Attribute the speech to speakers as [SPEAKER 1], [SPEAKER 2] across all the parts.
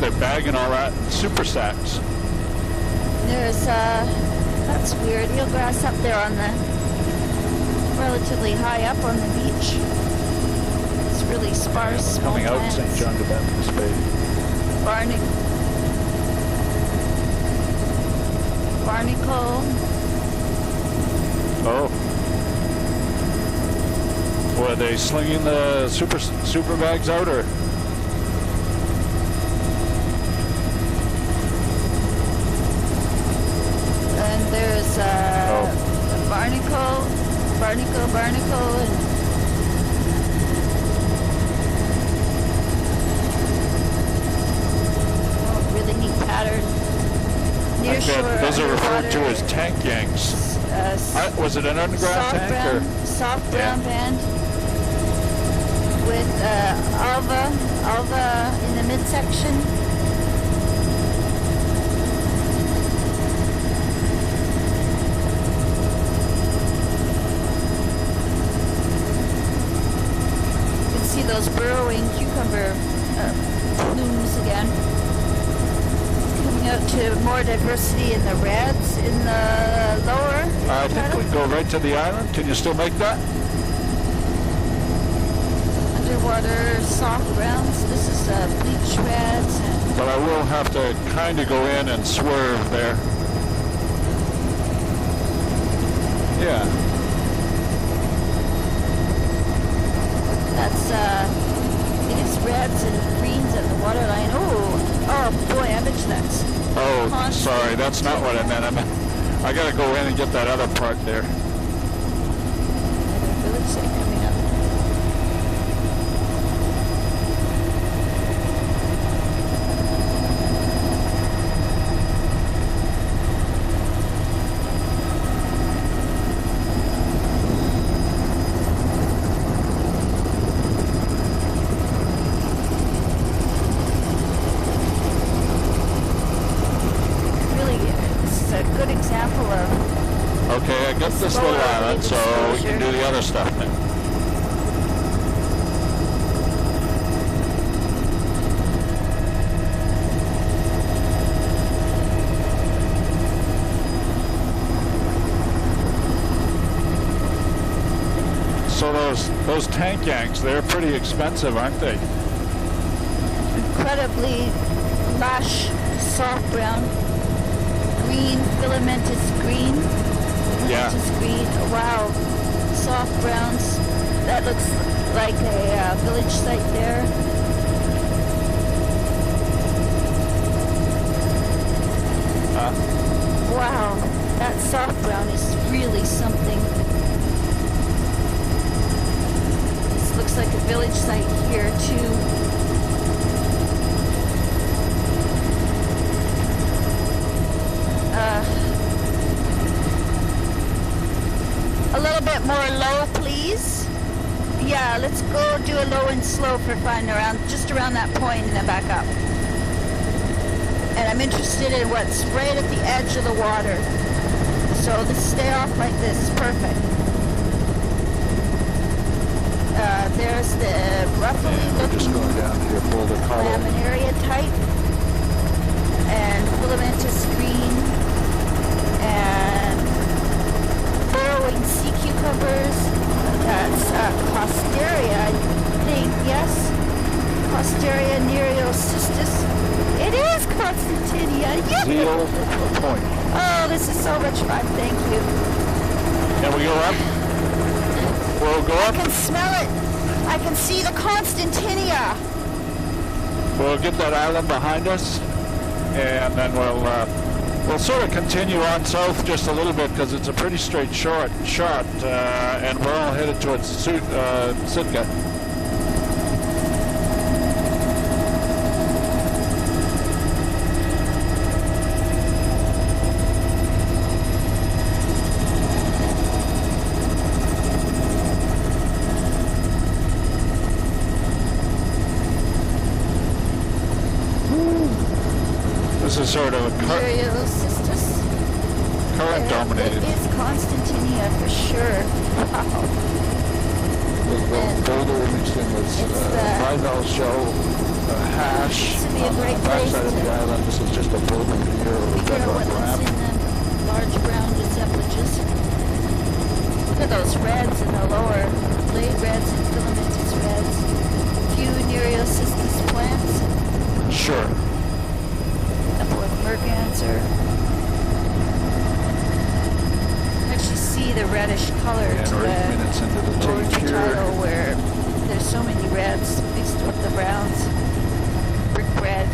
[SPEAKER 1] they're bagging all that in super sacks.
[SPEAKER 2] There's, that's weird, eelgrass up there on the, relatively high up on the beach. It's really sparse, small
[SPEAKER 1] Coming out
[SPEAKER 2] plants.
[SPEAKER 1] St. John the Baptist Bay.
[SPEAKER 2] Barnacle.
[SPEAKER 1] Oh. Were they slinging the super bags out, or?
[SPEAKER 2] And there's barnacle, and really neat pattern. Near shore,
[SPEAKER 1] those are referred to
[SPEAKER 2] underwater,
[SPEAKER 1] as tank yanks. Was it an underground tank?
[SPEAKER 2] Soft brown band with alva in the midsection. You can see those burrowing cucumber plumes again. Coming out to more diversity in the reds in the lower.
[SPEAKER 1] I think we can go right to the island. Can you still make that?
[SPEAKER 2] Underwater soft browns. This is bleach reds.
[SPEAKER 1] But I will have to kind of go in and swerve there. Yeah.
[SPEAKER 2] That's it is reds and greens at the waterline. Oh boy, I bet you that's.
[SPEAKER 1] Oh, sorry, that's not what I meant. I gotta go in and get that other part there.
[SPEAKER 2] Village site coming up.
[SPEAKER 1] Okay, I got this little island, so we can do the other stuff now. So those tank yanks, they're pretty expensive, aren't they?
[SPEAKER 2] Incredibly lush, soft brown, green, filamentous green.
[SPEAKER 1] Yeah.
[SPEAKER 2] Green. Wow. Soft browns. That looks like a village site there. Wow. That soft brown is really something. This looks like a village site here too. A little bit more low, please. Yeah, let's go do a low and slow for fun just around that point and then back up. And I'm interested in what's right at the edge of the water. So stay off like this, perfect. There's the roughly looking
[SPEAKER 1] just going down here, Boulder Colorado.
[SPEAKER 2] laminaria type and filamentous green and burrowing sea cucumbers. That's Costeria, I think, yes. Costeria nereocystis. It is Constantinia. Yes.
[SPEAKER 1] Zeal Point.
[SPEAKER 2] Oh, this is so much fun. Thank you.
[SPEAKER 1] Can we go up? We'll go up.
[SPEAKER 2] I can smell it. I can see the Constantinia.
[SPEAKER 1] We'll get that island behind us, and then we'll sort of continue on south just a little bit because it's a pretty straight shot, and we're all headed towards Sitka. This is sort of a current dominated.
[SPEAKER 2] It is Constantinia for sure. Wow.
[SPEAKER 1] The Boulder image thing was Rhino show. hash
[SPEAKER 2] This would be a
[SPEAKER 1] on the
[SPEAKER 2] great place
[SPEAKER 1] backside of the
[SPEAKER 2] to
[SPEAKER 1] island. This is just a building here with a
[SPEAKER 2] figure out
[SPEAKER 1] bedrock
[SPEAKER 2] what's
[SPEAKER 1] ramp.
[SPEAKER 2] in them large brown assemblages. Look at those reds in the lower, blade reds and filamentous reds. Few Nereocystis plants.
[SPEAKER 1] Sure.
[SPEAKER 2] Couple of merganser. Actually see the reddish color
[SPEAKER 1] And
[SPEAKER 2] to
[SPEAKER 1] we're 8
[SPEAKER 2] the
[SPEAKER 1] minutes into the
[SPEAKER 2] lower
[SPEAKER 1] tape here.
[SPEAKER 2] title where there's so many reds mixed with the browns. Brick red.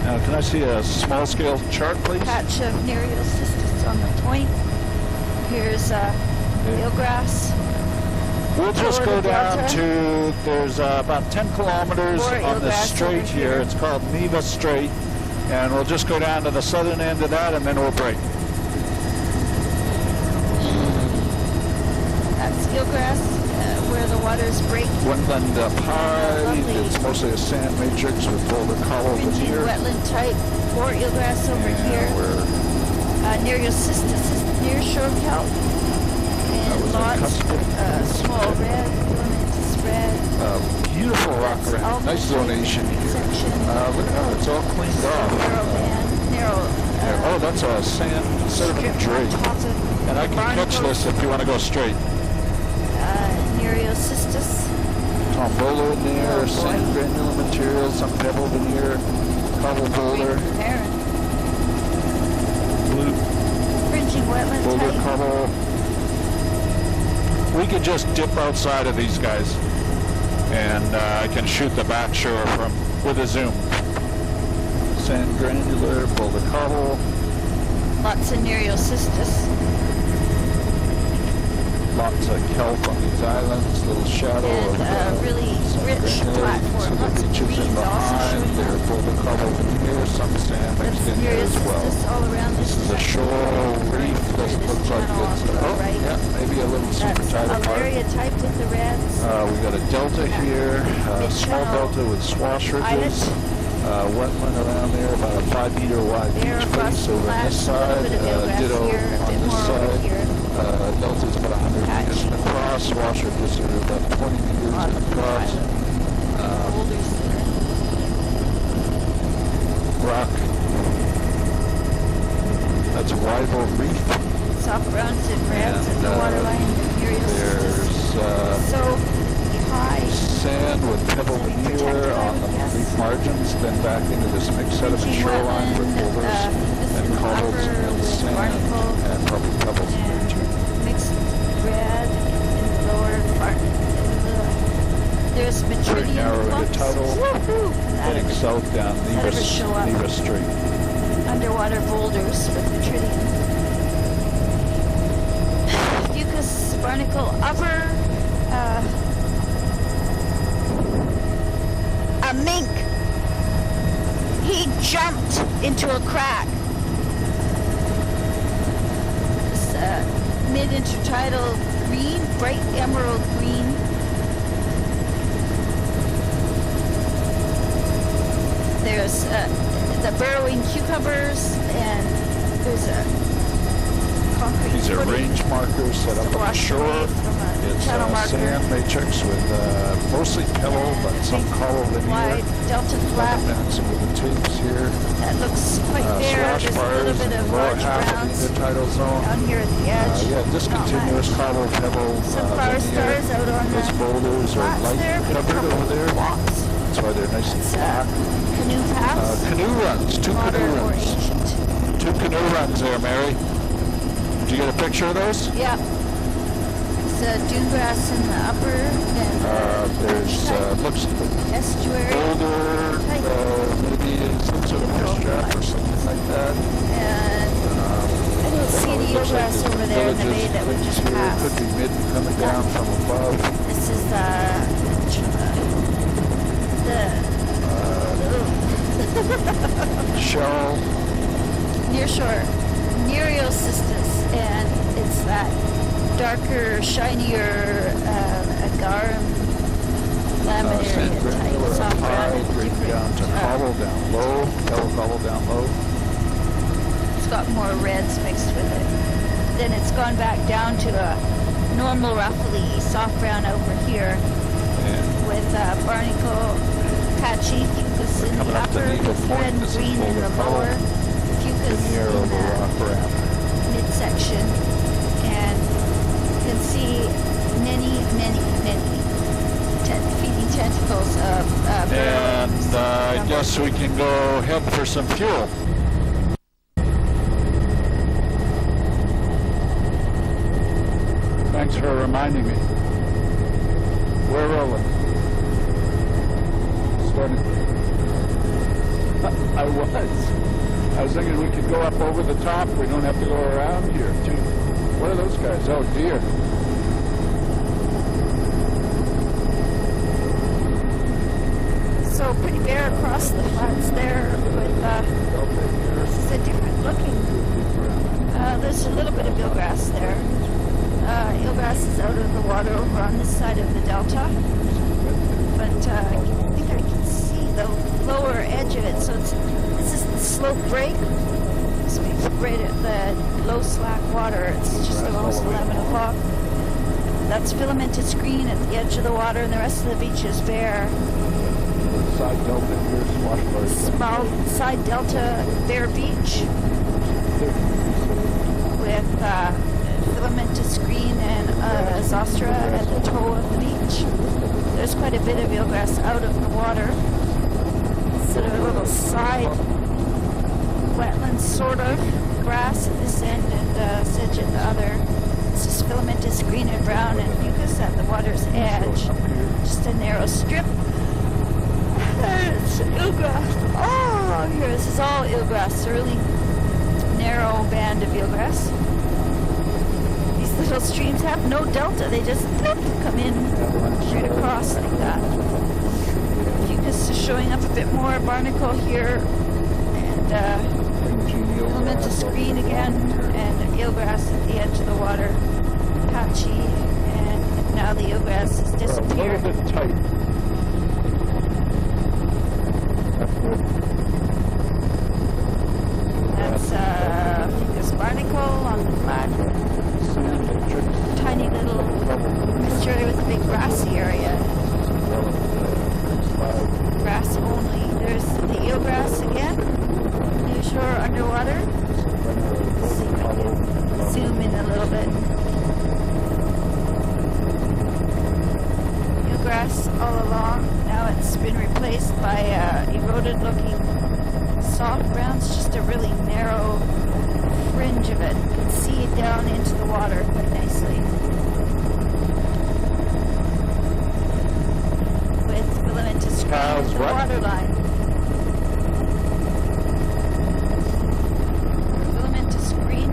[SPEAKER 1] Now, can I see a small scale chart, please?
[SPEAKER 2] Patch of Nereocystis on the point. Here's eelgrass.
[SPEAKER 1] We'll just go
[SPEAKER 2] Lower the
[SPEAKER 1] down
[SPEAKER 2] delta.
[SPEAKER 1] to, there's about 10 kilometers
[SPEAKER 2] More
[SPEAKER 1] on the
[SPEAKER 2] eelgrass
[SPEAKER 1] strait
[SPEAKER 2] over
[SPEAKER 1] here.
[SPEAKER 2] here.
[SPEAKER 1] It's called Neva Strait. And we'll just go down to the southern end of that and then we'll break.
[SPEAKER 2] That's eelgrass where the waters break.
[SPEAKER 1] Wetland pie,
[SPEAKER 2] Lovely.
[SPEAKER 1] it's mostly a sand matrix with boulder collar
[SPEAKER 2] Fringing
[SPEAKER 1] veneer.
[SPEAKER 2] wetland type. More eelgrass over
[SPEAKER 1] And
[SPEAKER 2] here.
[SPEAKER 1] we're
[SPEAKER 2] Nereocystis is near shore kelp. And
[SPEAKER 1] was a
[SPEAKER 2] lots
[SPEAKER 1] custom.
[SPEAKER 2] small red, filamentous red.
[SPEAKER 1] beautiful rock
[SPEAKER 2] That's
[SPEAKER 1] ramp.
[SPEAKER 2] almost
[SPEAKER 1] Nice zonation here.
[SPEAKER 2] section.
[SPEAKER 1] Look how it's all cleaned
[SPEAKER 2] Narrow
[SPEAKER 1] off.
[SPEAKER 2] band, narrow.
[SPEAKER 1] Oh, that's a sand sediment
[SPEAKER 2] strip on
[SPEAKER 1] drake.
[SPEAKER 2] top of
[SPEAKER 1] And I can catch
[SPEAKER 2] barnacles.
[SPEAKER 1] this if you want to go straight.
[SPEAKER 2] Nereocystis.
[SPEAKER 1] Tombolo in there,
[SPEAKER 2] Oh, boy.
[SPEAKER 1] sand granular material, some pebble veneer, cobble boulder,
[SPEAKER 2] Green heron.
[SPEAKER 1] blue
[SPEAKER 2] Fringing wetland
[SPEAKER 1] boulder
[SPEAKER 2] type.
[SPEAKER 1] cobble. We could just dip outside of these guys, and I can shoot the back shore from with a zoom. Sand granular, boulder cobble,
[SPEAKER 2] Lots of Nereocystis.
[SPEAKER 1] lots of kelp on these islands, little shadow
[SPEAKER 2] And
[SPEAKER 1] of
[SPEAKER 2] really
[SPEAKER 1] sand
[SPEAKER 2] rich
[SPEAKER 1] granular.
[SPEAKER 2] platform.
[SPEAKER 1] So the
[SPEAKER 2] Lots of
[SPEAKER 1] beaches
[SPEAKER 2] greens
[SPEAKER 1] in
[SPEAKER 2] also
[SPEAKER 1] behind,
[SPEAKER 2] showing
[SPEAKER 1] there,
[SPEAKER 2] up.
[SPEAKER 1] boulder cobble veneer, some sand
[SPEAKER 2] That's
[SPEAKER 1] mixed in there as well.
[SPEAKER 2] Nereocystis all around this.
[SPEAKER 1] This is a shore reef.
[SPEAKER 2] This
[SPEAKER 1] This looks like
[SPEAKER 2] channel
[SPEAKER 1] it's,
[SPEAKER 2] on the
[SPEAKER 1] oh,
[SPEAKER 2] right.
[SPEAKER 1] yeah, maybe a little super
[SPEAKER 2] That's
[SPEAKER 1] tight apart.
[SPEAKER 2] Alaria type with the reds.
[SPEAKER 1] We got a delta here, small
[SPEAKER 2] Mid-channel
[SPEAKER 1] delta with swash ridges.
[SPEAKER 2] islet.
[SPEAKER 1] Wetland around there, about a 5 meter wide
[SPEAKER 2] There
[SPEAKER 1] beach
[SPEAKER 2] across
[SPEAKER 1] face
[SPEAKER 2] the
[SPEAKER 1] over on this
[SPEAKER 2] flash, a little
[SPEAKER 1] side.
[SPEAKER 2] bit of eelgrass
[SPEAKER 1] Ditto
[SPEAKER 2] here, a
[SPEAKER 1] on
[SPEAKER 2] bit
[SPEAKER 1] this
[SPEAKER 2] more over
[SPEAKER 1] side.
[SPEAKER 2] here.
[SPEAKER 1] Delta's about 100 meters
[SPEAKER 2] Patch.
[SPEAKER 1] across. Swash ridges are about 20 meters
[SPEAKER 2] On the
[SPEAKER 1] across.
[SPEAKER 2] island. Boulders there.
[SPEAKER 1] Rock. That's rival reef.
[SPEAKER 2] Soft browns and reds
[SPEAKER 1] And,
[SPEAKER 2] at the waterline. Nereocystis.
[SPEAKER 1] There's
[SPEAKER 2] So high.
[SPEAKER 1] sand with pebble veneer on the reef margins, then back into this mixed sediment
[SPEAKER 2] Fringing
[SPEAKER 1] shoreline with
[SPEAKER 2] wetland,
[SPEAKER 1] boulders
[SPEAKER 2] this
[SPEAKER 1] and
[SPEAKER 2] is
[SPEAKER 1] cobbles
[SPEAKER 2] upper
[SPEAKER 1] and
[SPEAKER 2] with
[SPEAKER 1] sand
[SPEAKER 2] barnacle
[SPEAKER 1] and probably pebbles in there too.
[SPEAKER 2] and mixed red in the lower part. There's
[SPEAKER 1] Very
[SPEAKER 2] Metridian
[SPEAKER 1] narrow
[SPEAKER 2] clumps.
[SPEAKER 1] intertidal,
[SPEAKER 2] Woohoo!
[SPEAKER 1] heading south down
[SPEAKER 2] That'll ever show up.
[SPEAKER 1] Neva Strait.
[SPEAKER 2] Underwater boulders with Metridian. Fucus barnacle upper. A mink. He jumped into a crack. This mid-intertidal green, bright emerald green. There's the burrowing cucumbers, and there's a concrete
[SPEAKER 1] These are
[SPEAKER 2] footing
[SPEAKER 1] range markers set up on the
[SPEAKER 2] washed
[SPEAKER 1] shore.
[SPEAKER 2] away from a
[SPEAKER 1] It's
[SPEAKER 2] channel
[SPEAKER 1] a
[SPEAKER 2] marker.
[SPEAKER 1] sand matrix with mostly pebble, but some cobble veneer.
[SPEAKER 2] Wide delta flap.
[SPEAKER 1] And some of the tubes here.
[SPEAKER 2] That looks quite bare.
[SPEAKER 1] Swash
[SPEAKER 2] There's a
[SPEAKER 1] bars
[SPEAKER 2] little bit
[SPEAKER 1] in
[SPEAKER 2] of
[SPEAKER 1] the lower
[SPEAKER 2] large
[SPEAKER 1] half of
[SPEAKER 2] browns
[SPEAKER 1] the intertidal zone.
[SPEAKER 2] down here at the edge.
[SPEAKER 1] Yeah,
[SPEAKER 2] Not
[SPEAKER 1] discontinuous
[SPEAKER 2] much.
[SPEAKER 1] cobble, pebble,
[SPEAKER 2] Sunflower
[SPEAKER 1] veneer.
[SPEAKER 2] stars out on
[SPEAKER 1] Those
[SPEAKER 2] the
[SPEAKER 1] boulders are
[SPEAKER 2] flats
[SPEAKER 1] light
[SPEAKER 2] there. Big
[SPEAKER 1] covered
[SPEAKER 2] couple
[SPEAKER 1] over there.
[SPEAKER 2] blocks.
[SPEAKER 1] That's why they're nice and
[SPEAKER 2] That's
[SPEAKER 1] flat.
[SPEAKER 2] canoe paths.
[SPEAKER 1] Canoe runs, two canoe
[SPEAKER 2] Modern or
[SPEAKER 1] runs.
[SPEAKER 2] ancient.
[SPEAKER 1] Two canoe runs there, Mary. Did you get a picture of those?
[SPEAKER 2] Yeah. There's dune grass in the upper and
[SPEAKER 1] There's, looks
[SPEAKER 2] estuary.
[SPEAKER 1] boulder, maybe some sort of fish trap or something like that.
[SPEAKER 2] And I didn't see any
[SPEAKER 1] Looks like
[SPEAKER 2] eelgrass
[SPEAKER 1] there's
[SPEAKER 2] over there in the bay
[SPEAKER 1] villages
[SPEAKER 2] that we just
[SPEAKER 1] here.
[SPEAKER 2] passed.
[SPEAKER 1] Could be midden coming down from above.
[SPEAKER 2] This is the
[SPEAKER 1] Shell.
[SPEAKER 2] nearshore Nereocystis, and it's that darker, shinier agarum laminaria
[SPEAKER 1] Sand
[SPEAKER 2] type,
[SPEAKER 1] granular
[SPEAKER 2] soft
[SPEAKER 1] high,
[SPEAKER 2] rounded,
[SPEAKER 1] grade
[SPEAKER 2] different.
[SPEAKER 1] down to cobble down low, pebble cobble down low.
[SPEAKER 2] It's got more reds mixed with it. Then it's gone back down to a normal, roughly soft brown over here
[SPEAKER 1] And
[SPEAKER 2] with barnacle patchy, fucus in the
[SPEAKER 1] coming up to
[SPEAKER 2] upper,
[SPEAKER 1] Eagle
[SPEAKER 2] with
[SPEAKER 1] Point.
[SPEAKER 2] red and
[SPEAKER 1] This is
[SPEAKER 2] green in the
[SPEAKER 1] Boulder
[SPEAKER 2] lower, fucus
[SPEAKER 1] near
[SPEAKER 2] in
[SPEAKER 1] the
[SPEAKER 2] the
[SPEAKER 1] rock raft.
[SPEAKER 2] midsection, and you can see many feeding tentacles of
[SPEAKER 1] And I guess we can go head for some fuel. Thanks for reminding me. We're rolling. Starting. I was thinking we could go up over the top. We don't have to go around here, too. What are those guys? Oh, dear.
[SPEAKER 2] So pretty bare across the flats there with this is a different looking. There's a little bit of eelgrass there. Eelgrass is out of the water over on this side of the delta, but I think I can see the lower edge of it. So this is the slope break. So we're right at the low slack water. It's just almost 11 o'clock. That's filamentous screen at the edge of the water, and the rest of the beach is bare.
[SPEAKER 1] Side delta here,
[SPEAKER 2] Small side delta bare beach with filamentous green and zostra at the toe of the beach. There's quite a bit of eelgrass out of the water. Sort of a little side wetland sort of grass at this end and sedge at the other. It's just filamentous green and brown and fucus at the water's edge. Just a narrow strip. It's eelgrass all along here. This is all eelgrass, a really narrow band of eelgrass. These little streams have no delta. They just come in straight across like that. Fucus is showing up a bit more. Barnacle here and filamentous green again, and eelgrass at the edge of the water. Patchy, and now the eelgrass has disappeared.
[SPEAKER 1] A little bit tight.
[SPEAKER 2] That's fucus barnacle on the flat. Tiny little estuary with a big grassy area. Grass only. There's the eelgrass again. New shore underwater. Let's see if I can zoom in a little bit. Eelgrass all along. Now it's been replaced by eroded looking soft browns, just a really narrow fringe of it. You can see it down into the water quite nicely. With filamentous green at the water line. Filamentous green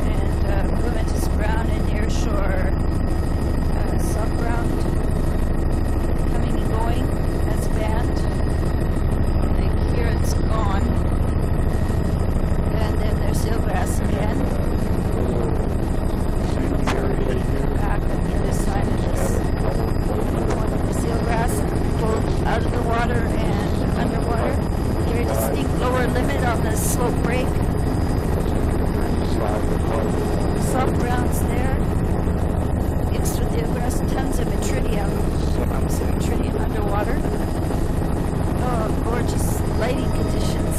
[SPEAKER 2] and filamentous brown and near shore soft brown coming and going as a band. Like here it's gone. And then there's eelgrass again. Back on the other side of this. There's eelgrass both out of the water and underwater. Very distinct lower limit on the slope break. Soft browns there. Mixed with eelgrass, tons of metridium. Obviously metridium underwater. Oh, gorgeous lighting conditions.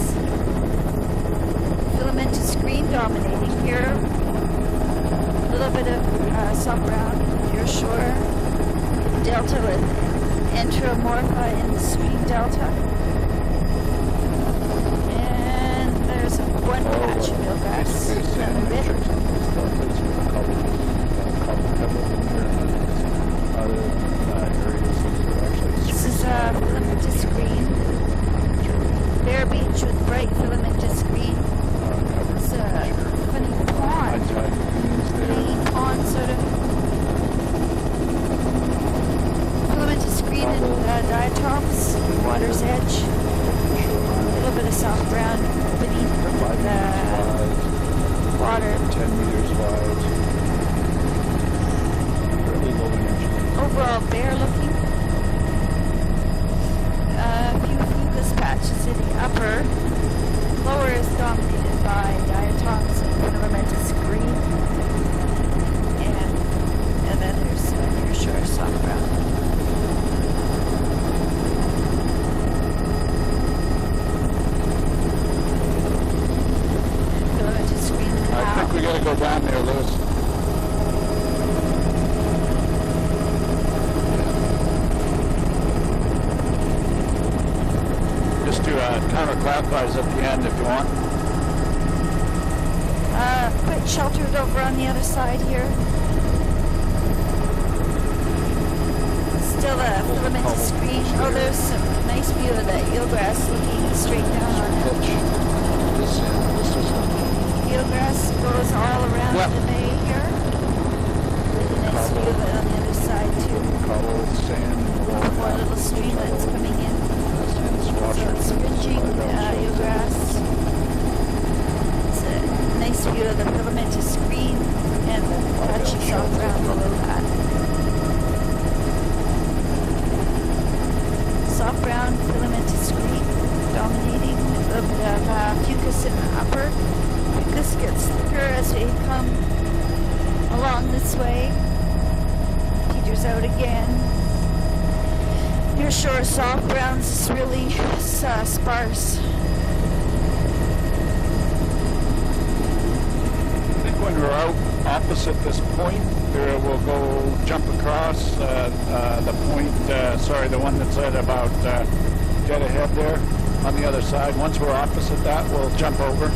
[SPEAKER 2] Filamentous green dominating here. A little bit of soft brown near shore. Delta with enteromorpha in the stream delta. And there's one patch of eelgrass. Another bit. This is filamentous green. Bare beach with bright filamentous green. It's a funny pond. Green pond sort of. Filamentous green and diatoms. Water's edge. A little bit of soft brown beneath the water.
[SPEAKER 1] clockwise at the end if you want.
[SPEAKER 2] Quite sheltered over on the other side here. Still a filamentous screen. Oh, there's some nice view of that eelgrass looking straight down on it. Eelgrass goes all around the bay here. Really nice view of it on the other side too.
[SPEAKER 1] Cobble, sand,
[SPEAKER 2] More little streamlets coming in. So it's fringing eelgrass. It's a nice view of the filamentous screen and the patchy soft ground below that. Soft brown filamentous screen dominating with a bit of fucus in the upper. Fucus gets thicker as we come along this way. Peters out again. Near shore soft browns is really sparse.
[SPEAKER 1] I think when we're out opposite this point, we'll go jump across the point, the one that's at about dead ahead there on the other side. Once we're opposite that, we'll jump over.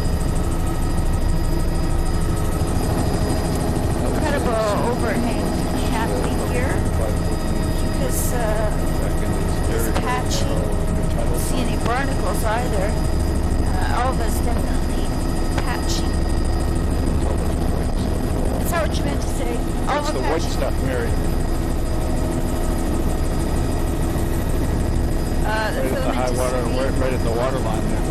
[SPEAKER 2] Incredible overhang canopy here. Because it's patchy. Don't see any barnacles either. Alva's definitely patchy. Is that what you meant to say?
[SPEAKER 1] That's the white stuff, Mary. Right at the high water, right at the water line there.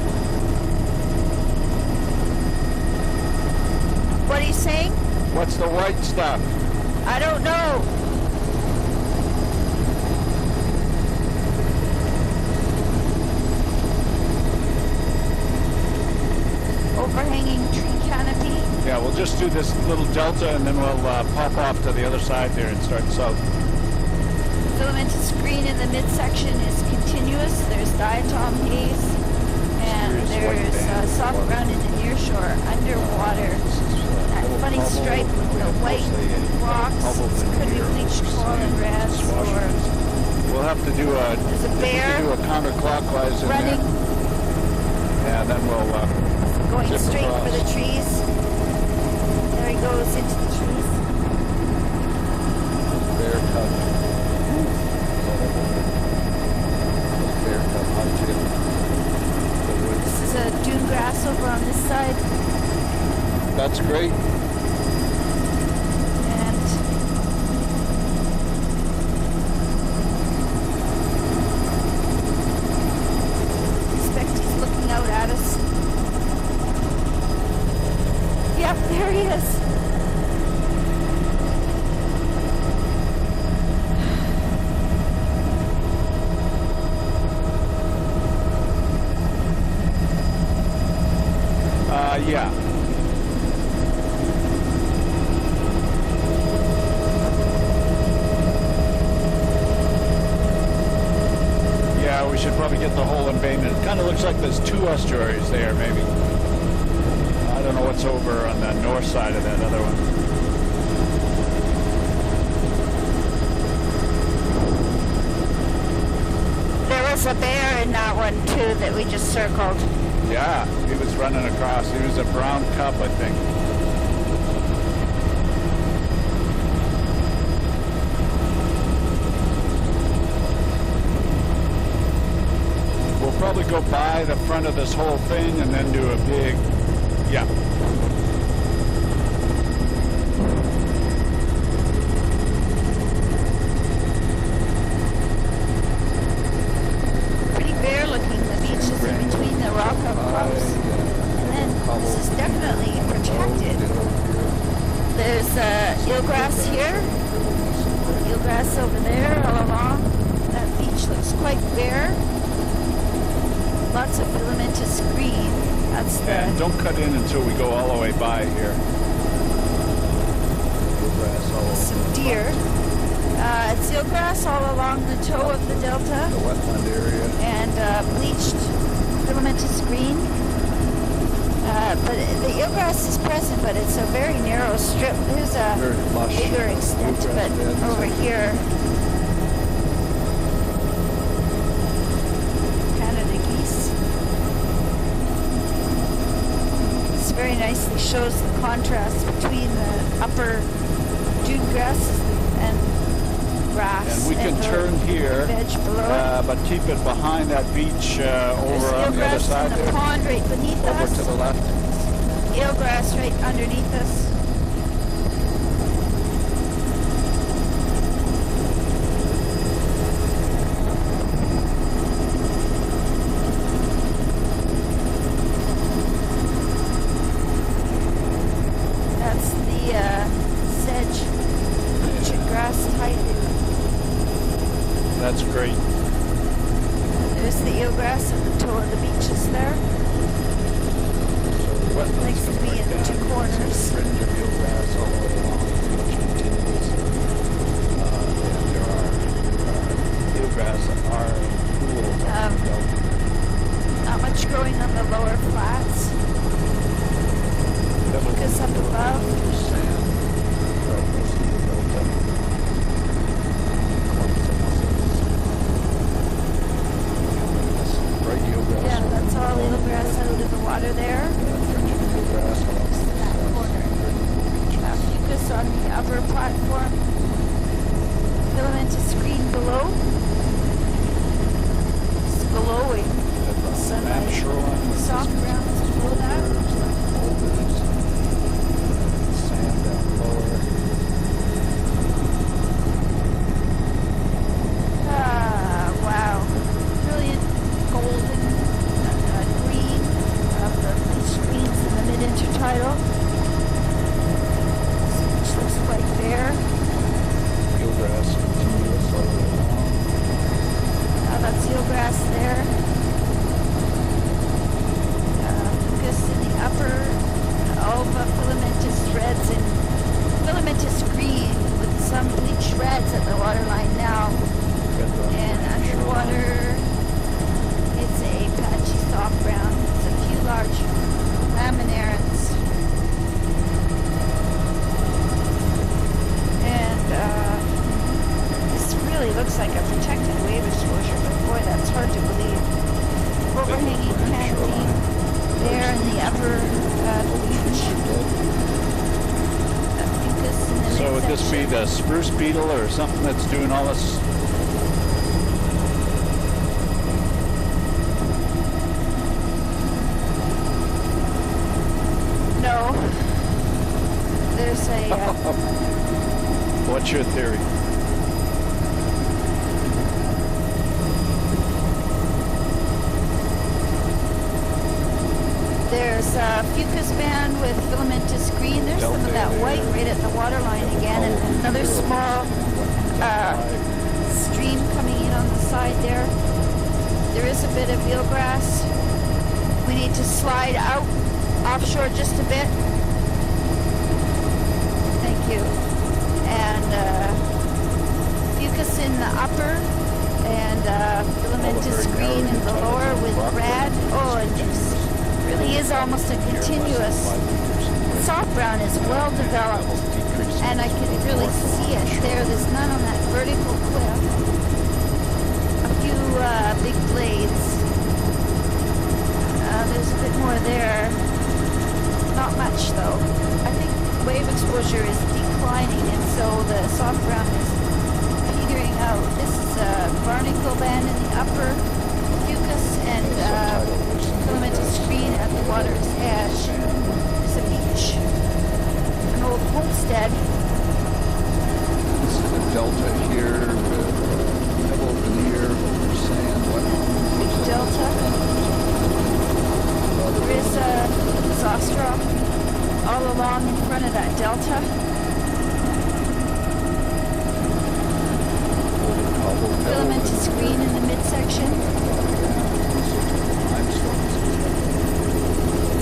[SPEAKER 2] What are you saying?
[SPEAKER 1] What's the white stuff?
[SPEAKER 2] I don't know. Overhanging tree canopy.
[SPEAKER 1] Yeah, we'll just do this little delta and then we'll pop off to the other side there and start south.
[SPEAKER 2] Filamentous screen in the midsection is continuous. There's diatom haze, and there's soft ground in the near shore underwater. That funny stripe with the white rocks. It could be bleached coral and reds, or
[SPEAKER 1] we'll have to do a.
[SPEAKER 2] There's a bear
[SPEAKER 1] do a counterclockwise in
[SPEAKER 2] running.
[SPEAKER 1] There. And then we'll
[SPEAKER 2] going straight for the trees. There he goes into the trees.
[SPEAKER 1] Bear cub.
[SPEAKER 2] This is a dune grass over on this side.
[SPEAKER 1] That's great.
[SPEAKER 2] And I suspect he's looking out at us. Yep, there he is.
[SPEAKER 1] Yeah. Yeah, we should probably get the whole embayment. It kind of looks like there's two estuaries there, maybe. I don't know what's over on the north side of that other one.
[SPEAKER 2] There was a bear in that one, too, that we just circled.
[SPEAKER 1] Yeah, he was running across. He was a brown cub, I think. We'll probably go by the front of this whole thing and then do a big, yeah.
[SPEAKER 2] Pretty bare looking. The beach is in between the rock outcrops. And then this is definitely protected. There's eelgrass here. Eelgrass over there all along. That beach looks quite bare. Lots of filamentous green. That's the...
[SPEAKER 1] And don't cut in until we go all the way by here.
[SPEAKER 2] Some deer. It's eelgrass all along the toe of the delta.
[SPEAKER 1] The wetland area.
[SPEAKER 2] And bleached filamentous green. But the eelgrass is present, but it's a very narrow strip. There's a bigger extent of it over here. Canada geese. nicely shows the contrast between the upper dune grasses and grass.
[SPEAKER 1] And we can
[SPEAKER 2] the
[SPEAKER 1] turn here,
[SPEAKER 2] veg below.
[SPEAKER 1] but keep it behind that beach over
[SPEAKER 2] There's
[SPEAKER 1] on the other
[SPEAKER 2] eelgrass
[SPEAKER 1] side
[SPEAKER 2] in the
[SPEAKER 1] there.
[SPEAKER 2] pond right beneath
[SPEAKER 1] Over
[SPEAKER 2] us.
[SPEAKER 1] to the left.
[SPEAKER 2] Eelgrass right underneath us. That's the sedge beach and grass type.
[SPEAKER 1] That's great.
[SPEAKER 2] There's the eelgrass at the toe of the beaches there.
[SPEAKER 1] Wetlands
[SPEAKER 2] Likes to
[SPEAKER 1] come
[SPEAKER 2] be
[SPEAKER 1] right
[SPEAKER 2] in the
[SPEAKER 1] down.
[SPEAKER 2] two corners.
[SPEAKER 1] Fringe of eelgrass all the way along. The beach continues. And there are eelgrass that are pools up the delta.
[SPEAKER 2] Not much growing on the lower flats. Fucus up above.
[SPEAKER 1] Sand. Right, most of the delta. Clumps of mussels. Bright eelgrass.
[SPEAKER 2] Yeah, that's all eelgrass out of the water there.
[SPEAKER 1] Fringe of eelgrass along
[SPEAKER 2] That corner. Fucus on the upper platform. Filamentous screen below. It's glowing.
[SPEAKER 1] Map shoreline.
[SPEAKER 2] Soft grounds below that.
[SPEAKER 1] Boulders, sand down lower.
[SPEAKER 2] Wow. Brilliant golden green of the screens in the mid-intertidal. Which looks quite bare.
[SPEAKER 1] Eelgrass continuous all the way along.
[SPEAKER 2] That's eelgrass there. Fucus in the upper, alba filamentous threads and filamentous green with some bleached reds at the waterline now. And underwater, it's a patchy soft brown. It's a few large laminarans. And this really looks like a protected wave exposure, but boy, that's hard to believe. Overhanging canopy there in the upper beach. Fucus in the
[SPEAKER 1] So would this be
[SPEAKER 2] midsection.
[SPEAKER 1] the spruce beetle or something that's doing all this?
[SPEAKER 2] No. There's a
[SPEAKER 1] What's your theory?
[SPEAKER 2] there's a fucus band with filamentous green. There's some of that white right at the waterline again, and another small stream coming in on the side there. There is a bit of eelgrass. We need to slide out offshore just a bit. Thank you. And fucus in the upper and filamentous green in the lower with red. Oh, and it really is almost a continuous. Soft brown is well developed, and I can really see it there. There's none on that vertical cliff. A few big blades. There's a bit more there. Not much though. I think wave exposure is declining, and so the soft brown is petering out. This is a barnacle band in the upper, fucus and filamentous screen at the water's edge. There's a beach, an old homestead.
[SPEAKER 1] This is the delta here, pebble veneer over sand.
[SPEAKER 2] Big delta. There is a zostera all along in front of that delta. Filamentous green in the midsection.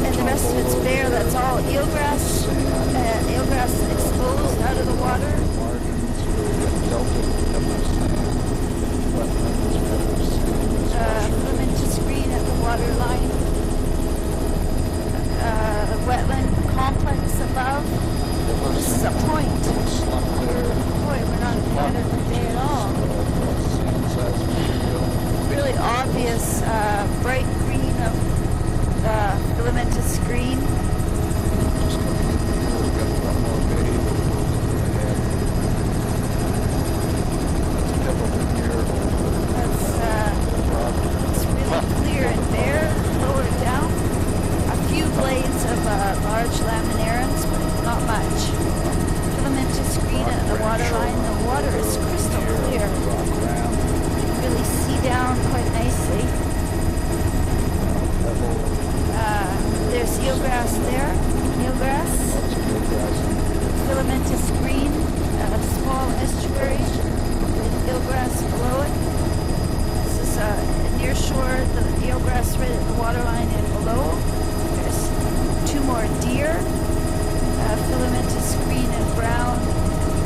[SPEAKER 2] And the rest of it's bare. That's all eelgrass. Eelgrass exposed water is crystal clear.
[SPEAKER 1] Rock around.
[SPEAKER 2] You can really see down quite nicely. There's eelgrass there. Eelgrass.
[SPEAKER 1] Lots of eelgrass.
[SPEAKER 2] Filamentous green. A small estuary with eelgrass below it. This is near shore. The eelgrass right at the waterline and below. There's two more deer. Filamentous green and brown.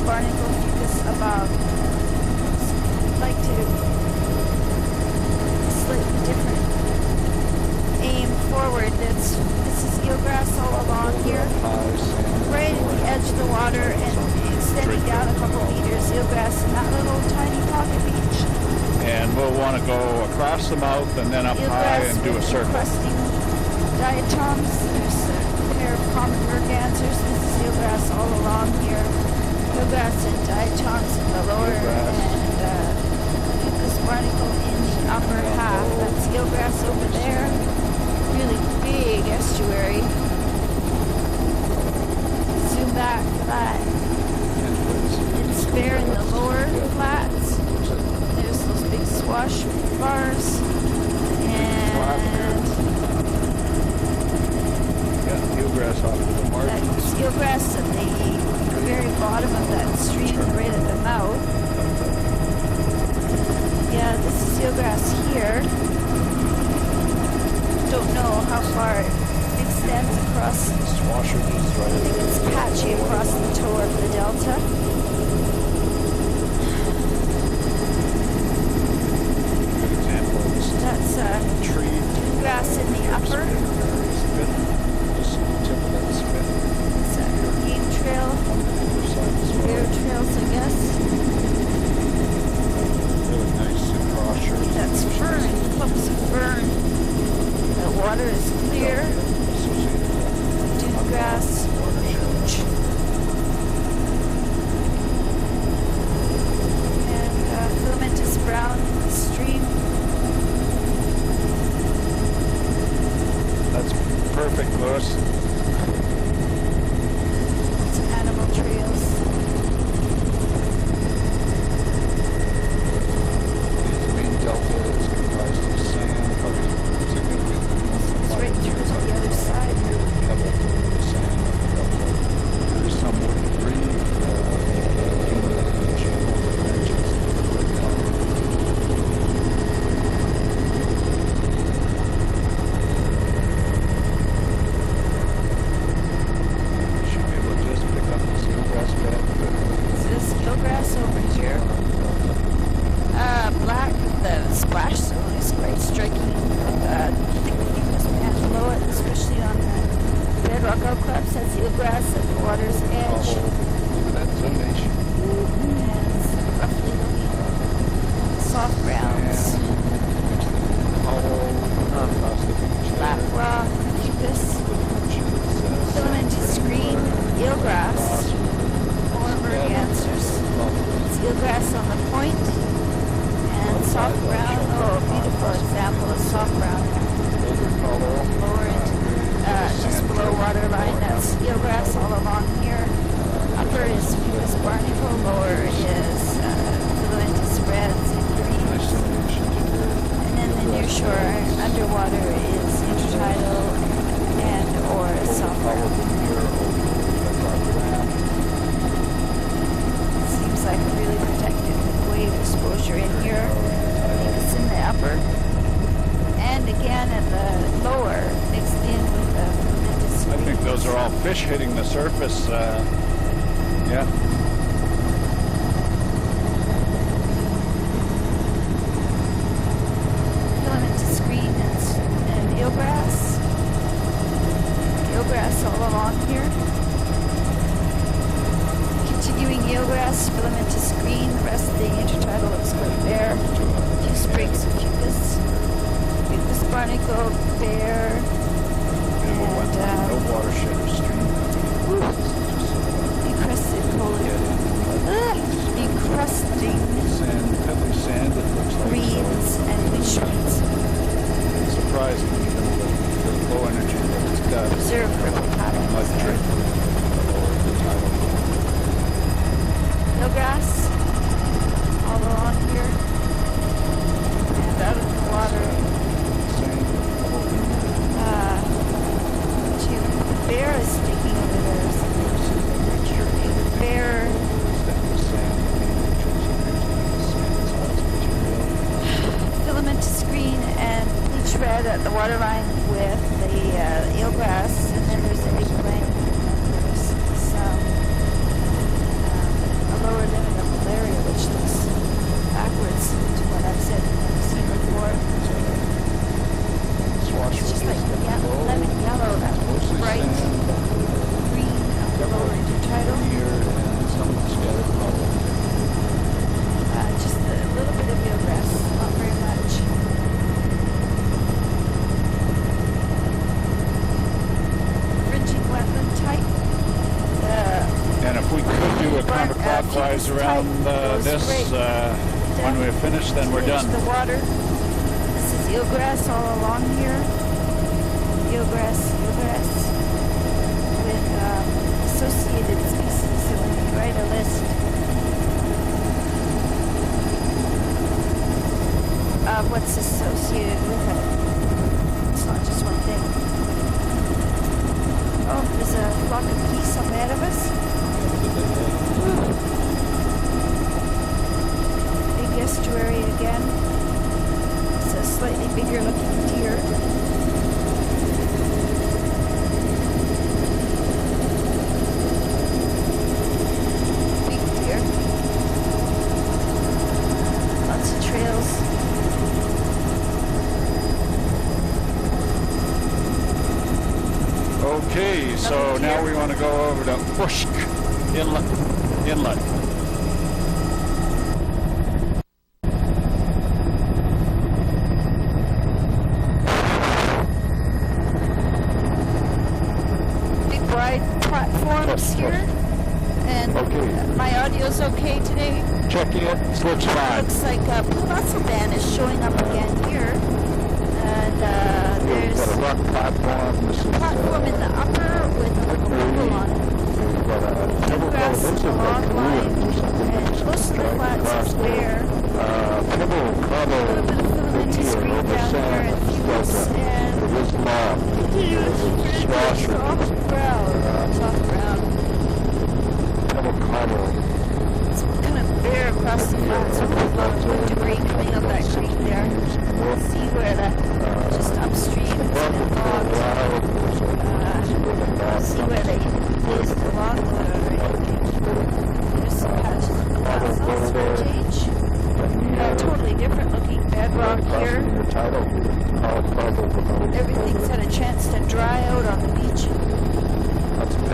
[SPEAKER 2] Barnacle fucus above. I'd like to slightly different aim forward. This is eelgrass all along here, right at the edge of the water and extending down a couple meters. Eelgrass in that little tiny pocket beach.
[SPEAKER 1] And we'll want to go across the mouth and then up high and do a circle.
[SPEAKER 2] Encrusting diatoms. There's a pair of common mergansers. This is eelgrass all along here. Eelgrass and diatoms in the lower and fucus barnacle in the upper half. That's eelgrass over there. Really big estuary. Zoom back for that. It's bare in the lower flats. There's those big swash bars. And
[SPEAKER 1] eelgrass off to the margins.
[SPEAKER 2] that's eelgrass at the very bottom of that stream, right at the mouth. Yeah, this is eelgrass here. Don't know how far it extends across.
[SPEAKER 1] Swasher is right.
[SPEAKER 2] I think it's patchy across the toe of the delta.
[SPEAKER 1] Good example of this
[SPEAKER 2] That's
[SPEAKER 1] tree.
[SPEAKER 2] grass in the upper.
[SPEAKER 1] Just tip of that spit.
[SPEAKER 2] It's a game trail,
[SPEAKER 1] On the other side as well.
[SPEAKER 2] bear trails, I guess.
[SPEAKER 1] Really nice swashers.
[SPEAKER 2] That's fern, clumps of fern. The water is clear. Dune grass, huge. And filamentous brown stream.
[SPEAKER 1] That's perfect, Lewis.
[SPEAKER 2] It's animal trails.
[SPEAKER 1] The main delta is comprised of sand, probably significant.
[SPEAKER 2] It's right through to the other side.
[SPEAKER 1] Pebble to the sand. There's some wood debris, channels and branches. Should be able to just pick up the eelgrass bed.
[SPEAKER 2] So this eelgrass over here. Black, the splash zone is quite striking. Thick fucus band below it, especially on the bedrock outcrops. That's eelgrass at the water's edge.
[SPEAKER 1] Look at that zonation.
[SPEAKER 2] And it's roughly looking soft browns. Black rock, fucus, filamentous green, eelgrass, or mergansers. It's eelgrass on the point, and soft brown. Oh, beautiful example of soft brown there. Lower end, just below waterline. That's eelgrass all along here. Upper is fucus barnacle. Lower is filamentous reds and greens. And then the near shore underwater is intertidal and or soft brown. Seems like a really protected wave exposure in here. I think it's in the upper. And again at the lower, mixed in with the filamentous
[SPEAKER 1] I think
[SPEAKER 2] greens.
[SPEAKER 1] those are all fish hitting the surface. Yeah.
[SPEAKER 2] Filamentous green and eelgrass. Eelgrass all along here. Continuing eelgrass, filamentous green. The rest of the intertidal looks quite bare. A few sprigs of fucus. Fucus barnacle, bare. And
[SPEAKER 1] No watershed or stream.
[SPEAKER 2] encrusted encrusting
[SPEAKER 1] Sand, pebbly sand, it looks like.
[SPEAKER 2] reeds and leach reeds.
[SPEAKER 1] It's surprising, even the low energy that it's got.
[SPEAKER 2] Observe ripple patterns.
[SPEAKER 1] Mud drip below the tidal.
[SPEAKER 2] Eelgrass, waterline with the eelgrass, and then there's the eggplant, and there's some a lower limit of malaria, which looks backwards to what I've said seen before. It's just like lemon yellow, that bright green of the lower intertidal. Just a little bit of eelgrass, not very much. Fringing wetland type.
[SPEAKER 1] And if we could do a counterclockwise around this when we're finished, then we're done.
[SPEAKER 2] The water. This is eelgrass all along here. Eelgrass with associated species. So when you write a list of what's associated with it, it's not just one thing. Oh, there's a flock of geese up ahead of us. Big estuary again. It's a slightly bigger looking deer. Big deer. Lots of trails.
[SPEAKER 1] Okay, so now we want to go over to Ushk Inlet.
[SPEAKER 2] Big wide platforms here, and my audio's okay today.
[SPEAKER 1] Checking it, looks fine.
[SPEAKER 2] Looks like Pulasaban is showing up again here, and there's
[SPEAKER 1] a rock platform. This is,
[SPEAKER 2] platform in the upper with a little pebble on it. Grass a long line, and most of the flats is bare. A little bit of filamentous green down here and fuels, and continuous soft brown. It's kind of bare across the flats with a lot of wood debris coming up that creek there. See where that just upstream is involved. See where they used the logwood already. There's some patches of grass on the stage. Totally different looking bedrock here. Everything's had a chance to dry out on the beach.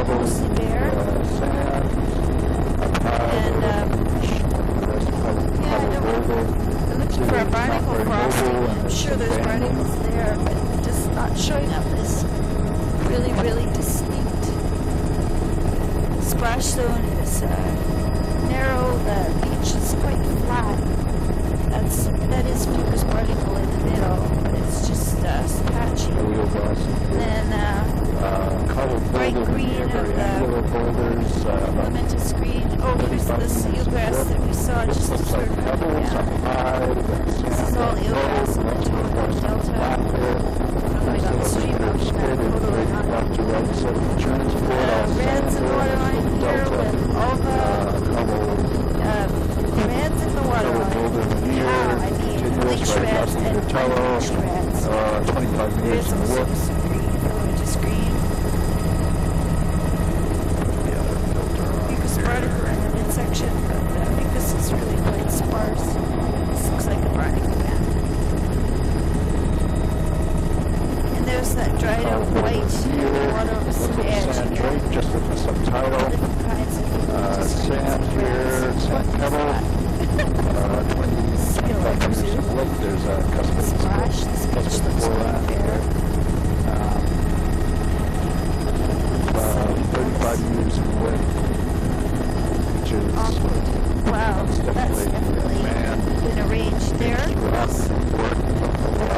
[SPEAKER 2] Mostly bare. And yeah, I'm looking for a barnacle crossing. I'm sure there's barnacles there, but just not showing up as really, really distinct. Splash zone is narrow. The beach is quite flat. That is Fuchus barnacle in the middle, but it's just patchy. And bright green of the filamentous green. Oh, here's the eelgrass that we saw just a sort of down. This is all eelgrass in the Toronto Delta. Going upstream of that photo and on. Reds in the waterline here with all the reds in the waterline. I mean, bleach reds and unbleached reds.
[SPEAKER 1] 25 meters
[SPEAKER 2] There's also some green, filamentous green. Fuchus barnacle in the midsection, but I think this is really quite sparse. This looks like a barnacle band. And there's that dried out white water of the edge again.
[SPEAKER 1] Just with the subtitle.
[SPEAKER 2] Different kinds of
[SPEAKER 1] Sand here, sand pebble. 25 meters of lake. There's a custom
[SPEAKER 2] Splash. This beach looks quite bare.
[SPEAKER 1] 35 meters of lake, which is
[SPEAKER 2] awkward. Wow, that's definitely been arranged there.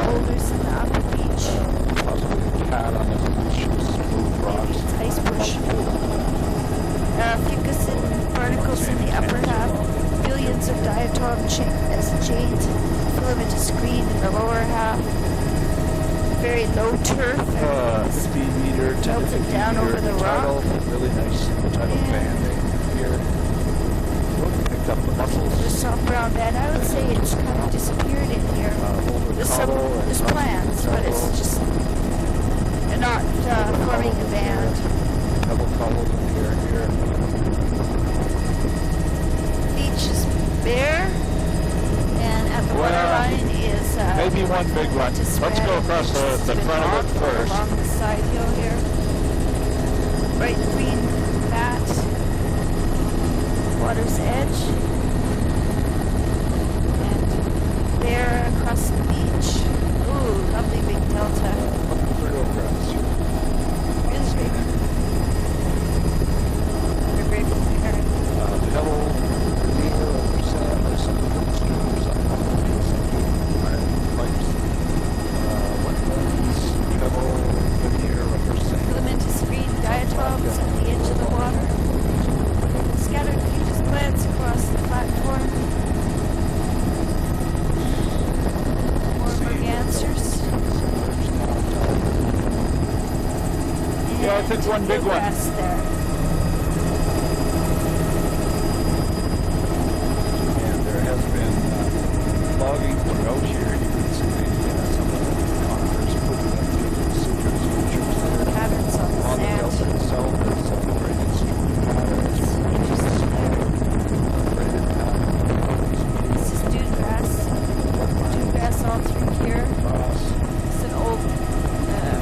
[SPEAKER 2] Boulders in the upper beach.
[SPEAKER 1] Possibly a cat on the beach, smooth rocks.
[SPEAKER 2] Maybe it's ice bush. Fucus and barnacles in the upper half. Billions of diatom chains. Filamentous green in the lower half. Very low turf.
[SPEAKER 1] 50 meter, 10 to
[SPEAKER 2] melted
[SPEAKER 1] 50
[SPEAKER 2] down
[SPEAKER 1] meter
[SPEAKER 2] over the
[SPEAKER 1] tidal,
[SPEAKER 2] rock.
[SPEAKER 1] really nice tidal banding here. Picked up the mussels.
[SPEAKER 2] soft brown bed. I would say it's kind of disappeared in here. There's plants, but it's just they're not forming a band.
[SPEAKER 1] Double cobbled here.
[SPEAKER 2] Beach is bare, and at the waterline is
[SPEAKER 1] maybe one big one. Let's go across the front of it first.
[SPEAKER 2] Along the side hill here, bright green mat, water's edge, and there across the beach. Ooh, lovely big delta. Really big. They're great for preparing.
[SPEAKER 1] Pebble, sand, there's some good streams up on the pipes. Wetlands, pebble, veneer, rubber sand.
[SPEAKER 2] Filamentous green diatoms at the edge of the water. Scattered cactus plants across the platform. More mergansers.
[SPEAKER 1] Yeah, I think one big one.
[SPEAKER 2] There.
[SPEAKER 1] And there has been logging throughout here. You can see some of the conifers putting up the sutures features there.
[SPEAKER 2] Patterns on the
[SPEAKER 1] On the delta
[SPEAKER 2] sand.
[SPEAKER 1] itself, there's some very interesting patterns. Braided patterns.
[SPEAKER 2] This is dune grass. Dune grass all through here. It's an old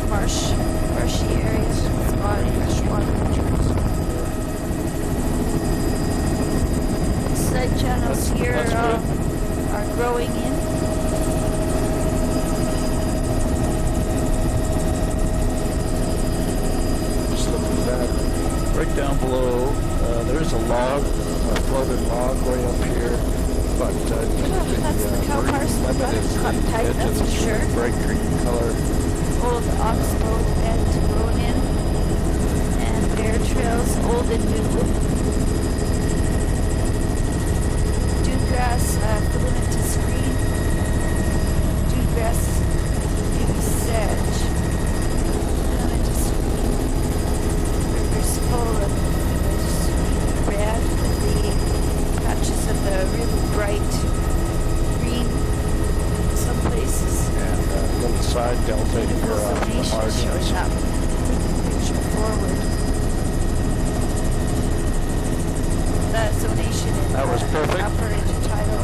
[SPEAKER 2] marshy area. It's a lot of fresh water. Side channels here are growing in.
[SPEAKER 1] Just look at that. Right down below, there is a log, a floated log way up here. But I think
[SPEAKER 2] That's the cow
[SPEAKER 1] marine
[SPEAKER 2] parsnip.
[SPEAKER 1] limit
[SPEAKER 2] That's
[SPEAKER 1] is the
[SPEAKER 2] cotton type,
[SPEAKER 1] edge
[SPEAKER 2] that's
[SPEAKER 1] of
[SPEAKER 2] for
[SPEAKER 1] this
[SPEAKER 2] sure.
[SPEAKER 1] bright green color.
[SPEAKER 2] Old oxbow bed grown in. And bear trails, old and new. Dune grass, filamentous green. Dune grass, baby sedge. Filamentous green. Rivers full of sweet red with the patches of the really bright green in some places.
[SPEAKER 1] And a little side delta here
[SPEAKER 2] Beautiful
[SPEAKER 1] on the
[SPEAKER 2] zonation
[SPEAKER 1] margins.
[SPEAKER 2] showing up. Picture forward. That zonation in
[SPEAKER 1] That was
[SPEAKER 2] the
[SPEAKER 1] perfect.
[SPEAKER 2] upper intertidal.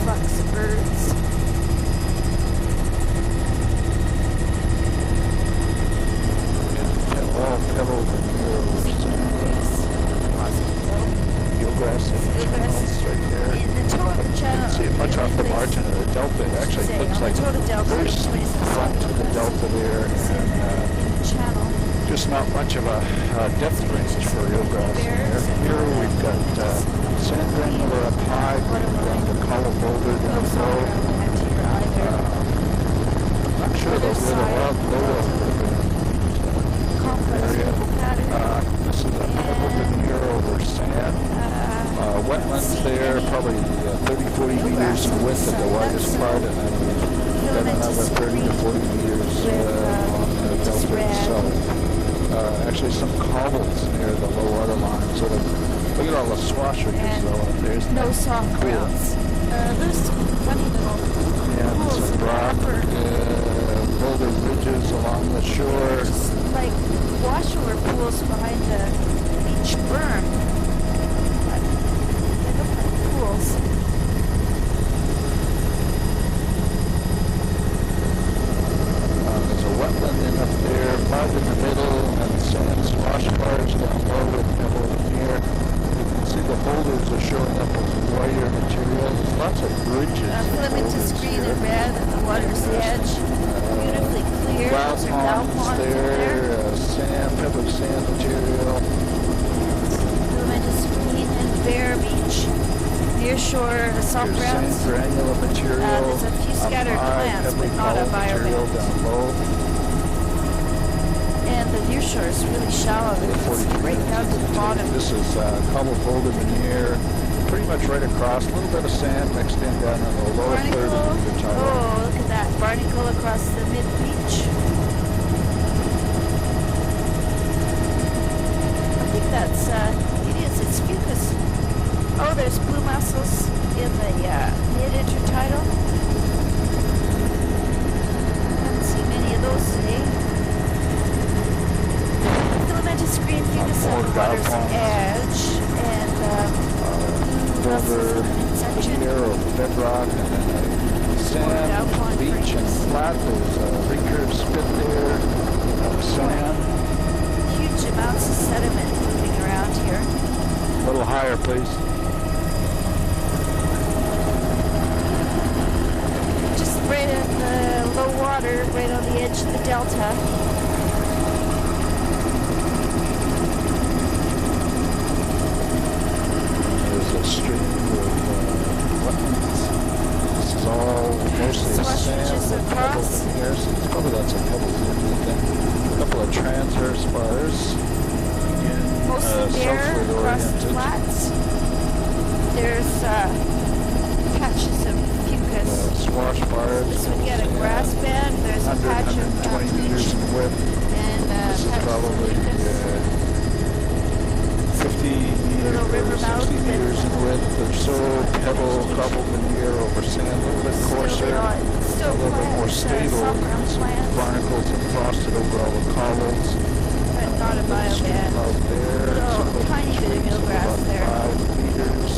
[SPEAKER 2] Flux of birds.
[SPEAKER 1] And all pebble veneer eelgrass in the channels right there.
[SPEAKER 2] In the toe of the channel.
[SPEAKER 1] See it much off the margin of the delta. It actually looks like very steep front to the delta there, and
[SPEAKER 2] channel.
[SPEAKER 1] just not much of a depth range for eelgrass in there. Here we've got sand granular up high, going down the column boulder down low. I'm not sure those little wild low area. This is a pebble veneer over sand. Wetlands there, probably 30-40 meters in width at the widest part, and then another 30 to 40 meters on the delta itself. Actually, some cobbles near the low water line. Sort of, look at all the swash ridges though. There's
[SPEAKER 2] no soft grounds. There's some funny little
[SPEAKER 1] and
[SPEAKER 2] pools
[SPEAKER 1] some
[SPEAKER 2] in the
[SPEAKER 1] rock
[SPEAKER 2] upper.
[SPEAKER 1] boulder ridges along the shore.
[SPEAKER 2] Just like washover pools behind the beach berm. But they look like pools.
[SPEAKER 1] There's a wetland in up there, mud in the middle, and sand swash bars down low with pebble veneer. You can see the boulders are showing up as whiter material. There's lots of bridges.
[SPEAKER 2] Filamentous green and red at the water's edge. Beautifully clear.
[SPEAKER 1] Wild
[SPEAKER 2] Those are
[SPEAKER 1] ponds
[SPEAKER 2] ponds in
[SPEAKER 1] there, sand, pebble sand material.
[SPEAKER 2] Filamentous green and bare beach. Near shore, the soft
[SPEAKER 1] There's
[SPEAKER 2] grounds.
[SPEAKER 1] sand granular material.
[SPEAKER 2] There's a few
[SPEAKER 1] up
[SPEAKER 2] scattered
[SPEAKER 1] high,
[SPEAKER 2] plants,
[SPEAKER 1] pebbly
[SPEAKER 2] but not a
[SPEAKER 1] column material
[SPEAKER 2] bioband.
[SPEAKER 1] down low.
[SPEAKER 2] And the near shore is really shallow. It's right down to the bottom.
[SPEAKER 1] This is cobble boulder veneer, pretty much right across. A little bit of sand mixed in down in the lower third of the
[SPEAKER 2] Barnacle.
[SPEAKER 1] tidal.
[SPEAKER 2] Oh, look at that. Barnacle across the mid-beach.
[SPEAKER 1] more
[SPEAKER 2] the water's
[SPEAKER 1] dive
[SPEAKER 2] edge, and
[SPEAKER 1] boulder
[SPEAKER 2] section.
[SPEAKER 1] here or bedrock, and then sand,
[SPEAKER 2] down
[SPEAKER 1] beach, and
[SPEAKER 2] frames.
[SPEAKER 1] flat. There's a recurve spit there, sand.
[SPEAKER 2] Huge amounts of sediment moving around here.
[SPEAKER 1] A little higher, please.
[SPEAKER 2] Just right at the low water, right on the edge of the delta.
[SPEAKER 1] There's a stream with wetlands. This is all mostly sand
[SPEAKER 2] Just
[SPEAKER 1] with
[SPEAKER 2] across.
[SPEAKER 1] pebbles in here, so it's probably got some pebbles in there. A couple of transverse bars in
[SPEAKER 2] Mostly there,
[SPEAKER 1] southward
[SPEAKER 2] across the
[SPEAKER 1] oriented.
[SPEAKER 2] flats. There's patches of fucus.
[SPEAKER 1] Swash bars.
[SPEAKER 2] This one get a grass bed. There's a
[SPEAKER 1] 100,
[SPEAKER 2] patch of
[SPEAKER 1] 120 meters
[SPEAKER 2] beach
[SPEAKER 1] in width.
[SPEAKER 2] and
[SPEAKER 1] This is
[SPEAKER 2] patches of
[SPEAKER 1] probably
[SPEAKER 2] fucus.
[SPEAKER 1] 50 meters
[SPEAKER 2] Little river
[SPEAKER 1] or 60
[SPEAKER 2] mouth
[SPEAKER 1] meters in width or so. Pebble cobbled veneer over sand, a little bit coarser, a
[SPEAKER 2] Still
[SPEAKER 1] little bit more
[SPEAKER 2] plants,
[SPEAKER 1] stable.
[SPEAKER 2] soft ground
[SPEAKER 1] Some
[SPEAKER 2] plants,
[SPEAKER 1] barnacles and frosted over all the cobbles.
[SPEAKER 2] but not a biobed.
[SPEAKER 1] Out there,
[SPEAKER 2] Little
[SPEAKER 1] some of the
[SPEAKER 2] tiny bit of
[SPEAKER 1] trees
[SPEAKER 2] eelgrass
[SPEAKER 1] about
[SPEAKER 2] there.
[SPEAKER 1] 5 meters.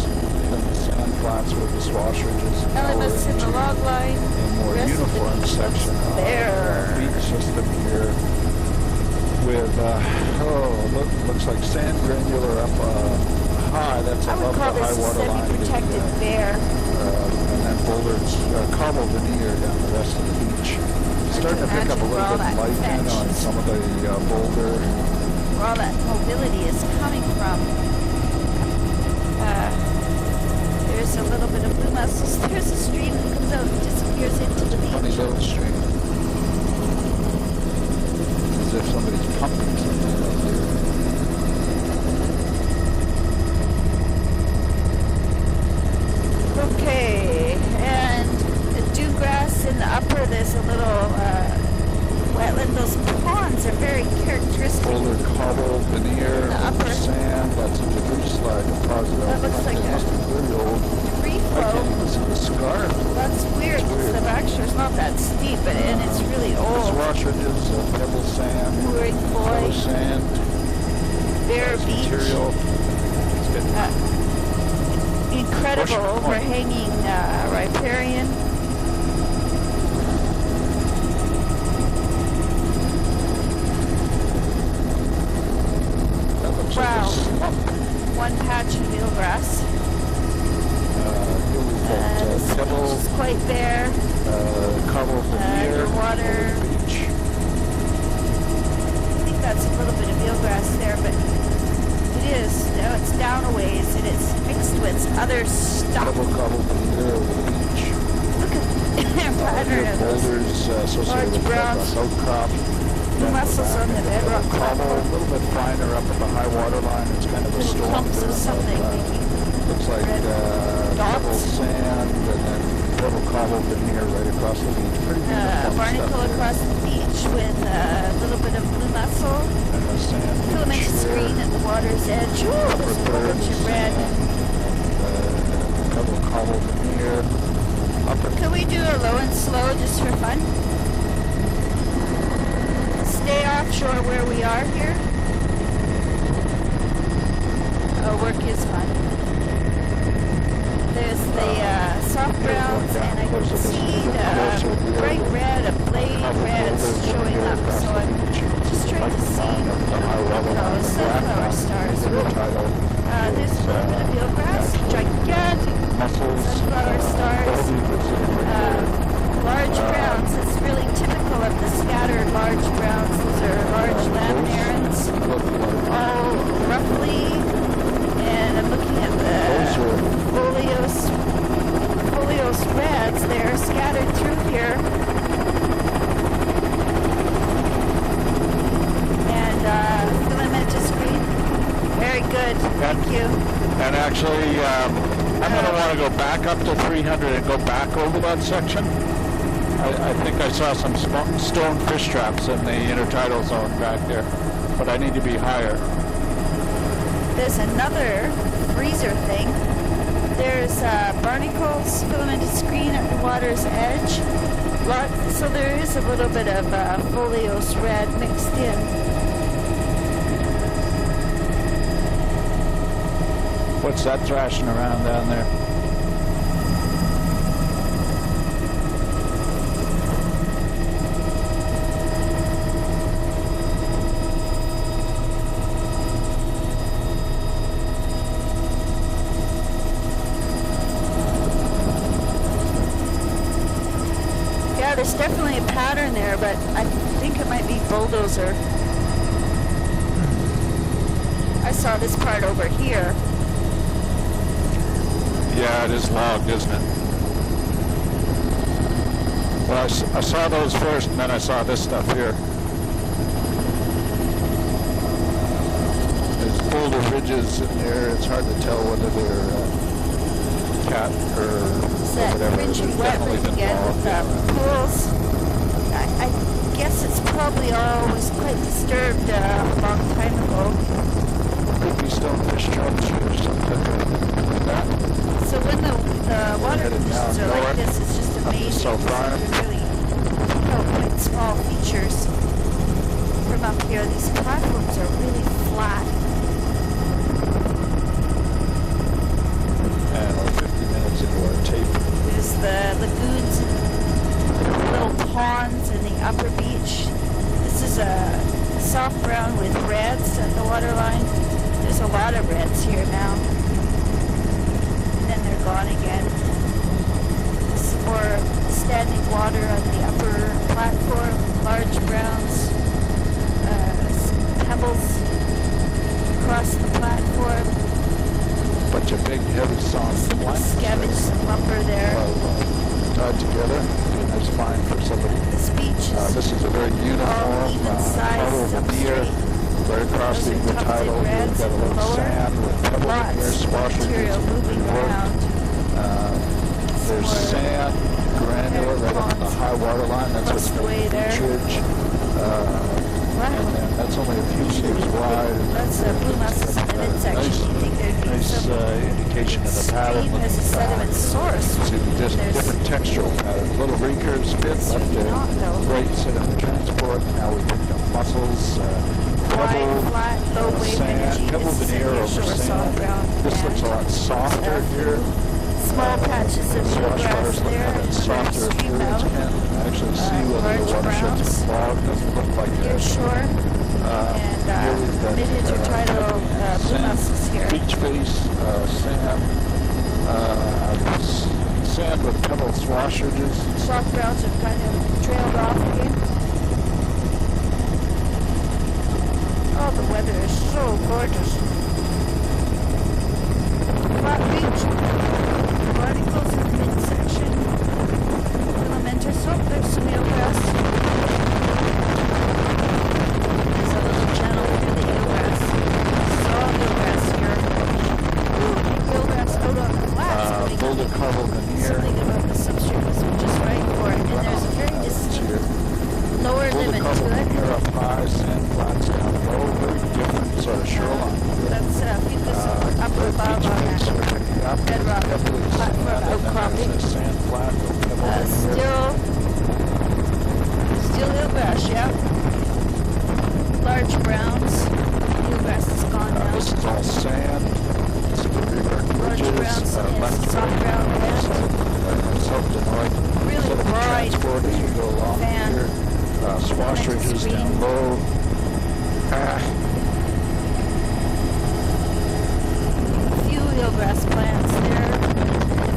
[SPEAKER 1] Then the sand flats with the swash ridges.
[SPEAKER 2] Elements in the log line.
[SPEAKER 1] A more
[SPEAKER 2] Rest of the
[SPEAKER 1] uniform
[SPEAKER 2] beach
[SPEAKER 1] section
[SPEAKER 2] looks
[SPEAKER 1] of
[SPEAKER 2] bare.
[SPEAKER 1] beach system here with looks like sand granular up high. That's
[SPEAKER 2] I would
[SPEAKER 1] above
[SPEAKER 2] call
[SPEAKER 1] the
[SPEAKER 2] this
[SPEAKER 1] high
[SPEAKER 2] a
[SPEAKER 1] water line.
[SPEAKER 2] semi-protected bear.
[SPEAKER 1] And then boulders, cobble veneer down the rest of the beach. Starting to pick up a
[SPEAKER 2] imagine where
[SPEAKER 1] little
[SPEAKER 2] all
[SPEAKER 1] bit of
[SPEAKER 2] that
[SPEAKER 1] life in
[SPEAKER 2] fetch
[SPEAKER 1] on
[SPEAKER 2] is.
[SPEAKER 1] some of the boulder.
[SPEAKER 2] Where all that mobility is coming from. There's a little bit of blue mussels. There's a stream that comes out and disappears into the
[SPEAKER 1] Funny
[SPEAKER 2] beach.
[SPEAKER 1] little stream. As if somebody's pumping something out there.
[SPEAKER 2] Okay, and the dewgrass in the upper, there's a little wetland. Those ponds are very characteristic.
[SPEAKER 1] Boulder cobble veneer
[SPEAKER 2] The upper.
[SPEAKER 1] over sand. That's a debris slide deposit.
[SPEAKER 2] That looks like
[SPEAKER 1] It
[SPEAKER 2] a
[SPEAKER 1] must be really old.
[SPEAKER 2] Debris
[SPEAKER 1] I can't
[SPEAKER 2] flow.
[SPEAKER 1] even see the scarf.
[SPEAKER 2] That's weird.
[SPEAKER 1] It's weird.
[SPEAKER 2] The backshore is not that steep, and it's really
[SPEAKER 1] This
[SPEAKER 2] old.
[SPEAKER 1] wash ridges, pebble sand,
[SPEAKER 2] Mooring
[SPEAKER 1] yellow
[SPEAKER 2] buoy,
[SPEAKER 1] sand,
[SPEAKER 2] bare
[SPEAKER 1] nice
[SPEAKER 2] beach.
[SPEAKER 1] material. It's good.
[SPEAKER 2] Incredible
[SPEAKER 1] Bush point.
[SPEAKER 2] overhanging riparian.
[SPEAKER 1] That looks
[SPEAKER 2] Wow.
[SPEAKER 1] like a slump.
[SPEAKER 2] One patch of eelgrass.
[SPEAKER 1] Here we've got
[SPEAKER 2] This beach
[SPEAKER 1] pebble,
[SPEAKER 2] is quite bare.
[SPEAKER 1] cobble veneer,
[SPEAKER 2] Underwater.
[SPEAKER 1] beach.
[SPEAKER 2] I think that's a little bit of eelgrass there, but it is. Now it's down a ways, and it's mixed with other stuff.
[SPEAKER 1] Pebble cobble veneer over the beach.
[SPEAKER 2] Look at the pattern of those
[SPEAKER 1] Boulders associated
[SPEAKER 2] large
[SPEAKER 1] with
[SPEAKER 2] browns.
[SPEAKER 1] outcrop.
[SPEAKER 2] blue mussels on the bedrock
[SPEAKER 1] Cobble, a
[SPEAKER 2] platform.
[SPEAKER 1] little bit finer up at the high water line. It's kind of a
[SPEAKER 2] Little
[SPEAKER 1] storm.
[SPEAKER 2] clumps of something making
[SPEAKER 1] Looks like
[SPEAKER 2] red
[SPEAKER 1] pebble
[SPEAKER 2] dots.
[SPEAKER 1] sand and then pebble cobble veneer right across the beach. Pretty uniform
[SPEAKER 2] barnacle
[SPEAKER 1] stuff
[SPEAKER 2] across the beach with a little bit of blue mussel.
[SPEAKER 1] there. And a sand
[SPEAKER 2] Filament
[SPEAKER 1] beach
[SPEAKER 2] screen
[SPEAKER 1] here.
[SPEAKER 2] at the water's edge. Ooh, there's a whole bunch of red.
[SPEAKER 1] Pebble cobble veneer. Upper
[SPEAKER 2] Can we do a low and slow just for fun? Stay offshore where we are here. Work is fun. There's the soft browns, and I can see the bright red, a blade reds showing up. So I'm just trying to see those sunflower stars. There's a little bit of eelgrass, gigantic sunflower stars, large browns. It's really typical of the scattered large browns. Those are large land marrons, all roughly. And I'm looking at the foliose reds. They're scattered through here. And filamentous green. Very good. Thank you.
[SPEAKER 1] And actually, I'm going to want to go back up to 300 and go back over that section. I think I saw some stone fish traps in the intertidal zone back there, but I need to be higher.
[SPEAKER 2] There's another freezer thing. There's barnacles, filamentous screen at the water's edge. So there is a little bit of foliose red mixed in.
[SPEAKER 1] What's that thrashing around down there?
[SPEAKER 2] Yeah, there's definitely a pattern there, but I think it might be bulldozer. I saw this part over here.
[SPEAKER 1] Yeah, it is logged, isn't it? Well, I saw those first, and then I saw this stuff here. There's boulder ridges in there. It's hard to tell whether they're cat or whatever.
[SPEAKER 2] Fringy
[SPEAKER 1] There's
[SPEAKER 2] wetland
[SPEAKER 1] definitely been
[SPEAKER 2] again with
[SPEAKER 1] logged.
[SPEAKER 2] pools. I guess it's probably always quite disturbed a long time ago.
[SPEAKER 1] Could be stonefish chunks or something like that.
[SPEAKER 2] So when the water
[SPEAKER 1] Headed
[SPEAKER 2] conditions
[SPEAKER 1] down
[SPEAKER 2] are like
[SPEAKER 1] north,
[SPEAKER 2] this, it's just
[SPEAKER 1] up to
[SPEAKER 2] amazing.
[SPEAKER 1] se04.
[SPEAKER 2] Really quite small features from up here. These platforms are really flat.
[SPEAKER 1] And we're 50 minutes into our tape.
[SPEAKER 2] There's the lagoons and little ponds in the upper beach. This is a soft brown with reds at the waterline. There's a lot of reds here now. Then they're gone again. Some more standing water on the upper platform, large browns, some pebbles across the platform.
[SPEAKER 1] Bunch of big, heavy sawn planks.
[SPEAKER 2] Scavenge some lumber there.
[SPEAKER 1] Tied together. That's fine for somebody.
[SPEAKER 2] This beach is
[SPEAKER 1] This is a very uniform,
[SPEAKER 2] even size,
[SPEAKER 1] puddle
[SPEAKER 2] up
[SPEAKER 1] of deer.
[SPEAKER 2] straight.
[SPEAKER 1] Right across
[SPEAKER 2] Those
[SPEAKER 1] the
[SPEAKER 2] are
[SPEAKER 1] tidal.
[SPEAKER 2] tufted reds
[SPEAKER 1] We've got a
[SPEAKER 2] in the
[SPEAKER 1] little
[SPEAKER 2] lower.
[SPEAKER 1] sand with pebbles in
[SPEAKER 2] Lots
[SPEAKER 1] here,
[SPEAKER 2] of
[SPEAKER 1] swashers.
[SPEAKER 2] material moving around.
[SPEAKER 1] There's
[SPEAKER 2] more
[SPEAKER 1] sand, granular, right up on the high water line. That's what's
[SPEAKER 2] Across the way there.
[SPEAKER 1] church. And then that's only a few meters wide.
[SPEAKER 2] That's a blue mouse in the midsection.
[SPEAKER 1] Nice,
[SPEAKER 2] You think there'd be
[SPEAKER 1] nice
[SPEAKER 2] some
[SPEAKER 1] indication of the pattern.
[SPEAKER 2] stream as a sediment source.
[SPEAKER 1] See just
[SPEAKER 2] There's
[SPEAKER 1] different textural patterns. Little reekers, spit left
[SPEAKER 2] not, though.
[SPEAKER 1] there. Great sediment transport. Now we picked up mussels,
[SPEAKER 2] wide,
[SPEAKER 1] pebble,
[SPEAKER 2] flat, low wave
[SPEAKER 1] sand,
[SPEAKER 2] energy.
[SPEAKER 1] pebble
[SPEAKER 2] This is
[SPEAKER 1] veneer
[SPEAKER 2] a
[SPEAKER 1] over
[SPEAKER 2] shore soft
[SPEAKER 1] sand.
[SPEAKER 2] ground.
[SPEAKER 1] This looks a
[SPEAKER 2] and
[SPEAKER 1] lot softer here.
[SPEAKER 2] small patches of
[SPEAKER 1] Swash
[SPEAKER 2] bluegrass
[SPEAKER 1] waters look
[SPEAKER 2] there.
[SPEAKER 1] a bit softer
[SPEAKER 2] Stream
[SPEAKER 1] appearance.
[SPEAKER 2] out.
[SPEAKER 1] And actually see whether
[SPEAKER 2] large
[SPEAKER 1] the watershed's
[SPEAKER 2] browns.
[SPEAKER 1] clogged. Doesn't look like
[SPEAKER 2] Near
[SPEAKER 1] it.
[SPEAKER 2] shore. And
[SPEAKER 1] Here we've got,
[SPEAKER 2] mid-intertidal blue
[SPEAKER 1] sand,
[SPEAKER 2] mussels here.
[SPEAKER 1] beach face, sand, sand with pebble swash ridges.
[SPEAKER 2] Soft browns have kind of trailed off again. Oh, the weather is so gorgeous. Flat beach. Articles in the midsection. Filamentous. Oh, there's some eelgrass. There's a little channel through the eelgrass. Saw eelgrass here. Ooh, big eelgrass out on the flats.
[SPEAKER 1] Boulder carvel veneer.
[SPEAKER 2] Something about the substrate was just right for it. And there's a very distinct lower
[SPEAKER 1] Boulder
[SPEAKER 2] limit
[SPEAKER 1] carvel
[SPEAKER 2] to it.
[SPEAKER 1] veneer up high, sand flats down low. Very different sort of shoreline.
[SPEAKER 2] That's Fucus up above on that bedrock platform outcropping.
[SPEAKER 1] Sand flat with pebble veneer.
[SPEAKER 2] Still eelgrass, yeah. Large browns. Eelgrass is gone now.
[SPEAKER 1] This is all sand. This is the river
[SPEAKER 2] Large
[SPEAKER 1] ridges.
[SPEAKER 2] browns,
[SPEAKER 1] Left
[SPEAKER 2] yes, soft
[SPEAKER 1] right,
[SPEAKER 2] brown red.
[SPEAKER 1] south to north.
[SPEAKER 2] Really
[SPEAKER 1] So the
[SPEAKER 2] wide
[SPEAKER 1] transport as you go along
[SPEAKER 2] fan.
[SPEAKER 1] here. Swash ridges
[SPEAKER 2] Green.
[SPEAKER 1] down low.
[SPEAKER 2] A few eelgrass plants there. A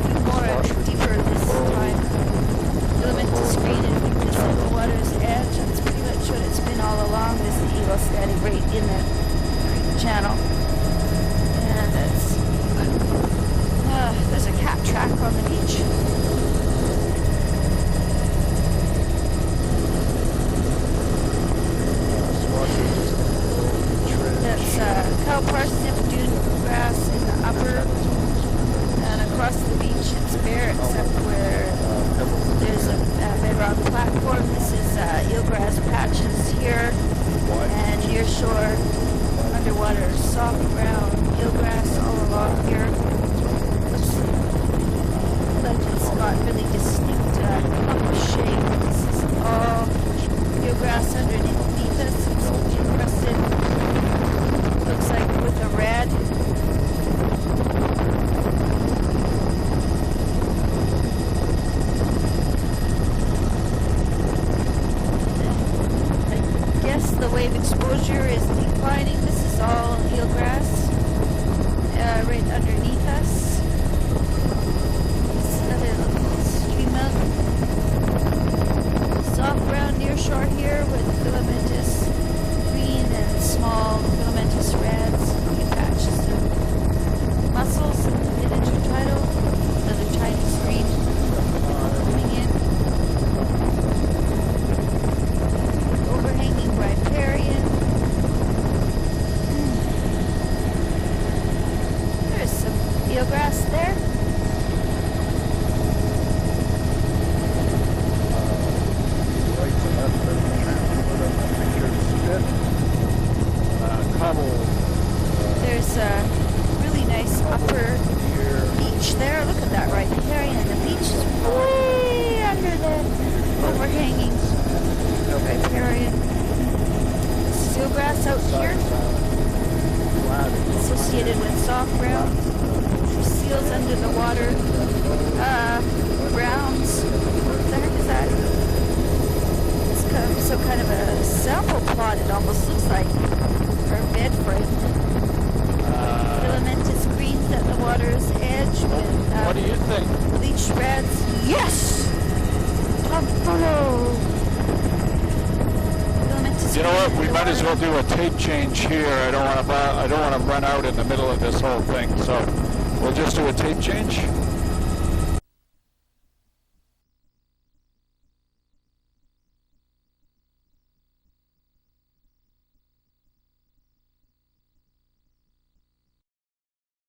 [SPEAKER 2] few more deeper this time. Limit to screen and keep this at the water's edge. That's pretty much what it's been all along. There's the eagle standing right in the creek channel. And there's a cat track on the beach. That's cow parsnip dune grass in the upper, and across the beach it's bare except where there's a bedrock platform. This is eelgrass patches here, and near shore, underwater, soft brown eelgrass all along here. Looks like it's got really distinct clump shape. This is all eelgrass underneath us. It's encrusted. Looks like with a red.
[SPEAKER 3] gravel.
[SPEAKER 2] There's a really nice upper beach there. Look at that riparian, and the beach is way under the overhanging riparian. Sealgrass out here, associated with soft ground. Seals under the water. Browns. What the heck is that? It's kind of a sample plot, it almost looks like. Or a bed frame. Filamentous greens at the water's edge with
[SPEAKER 1] What do you think?
[SPEAKER 2] bleached reds. Yes! Top photo! Filamentous
[SPEAKER 1] You know what?
[SPEAKER 2] greens
[SPEAKER 1] We
[SPEAKER 2] at the
[SPEAKER 1] might as well
[SPEAKER 2] water.
[SPEAKER 1] do a tape change here. I don't want to run out in the middle of this whole thing, so we'll just do a tape change.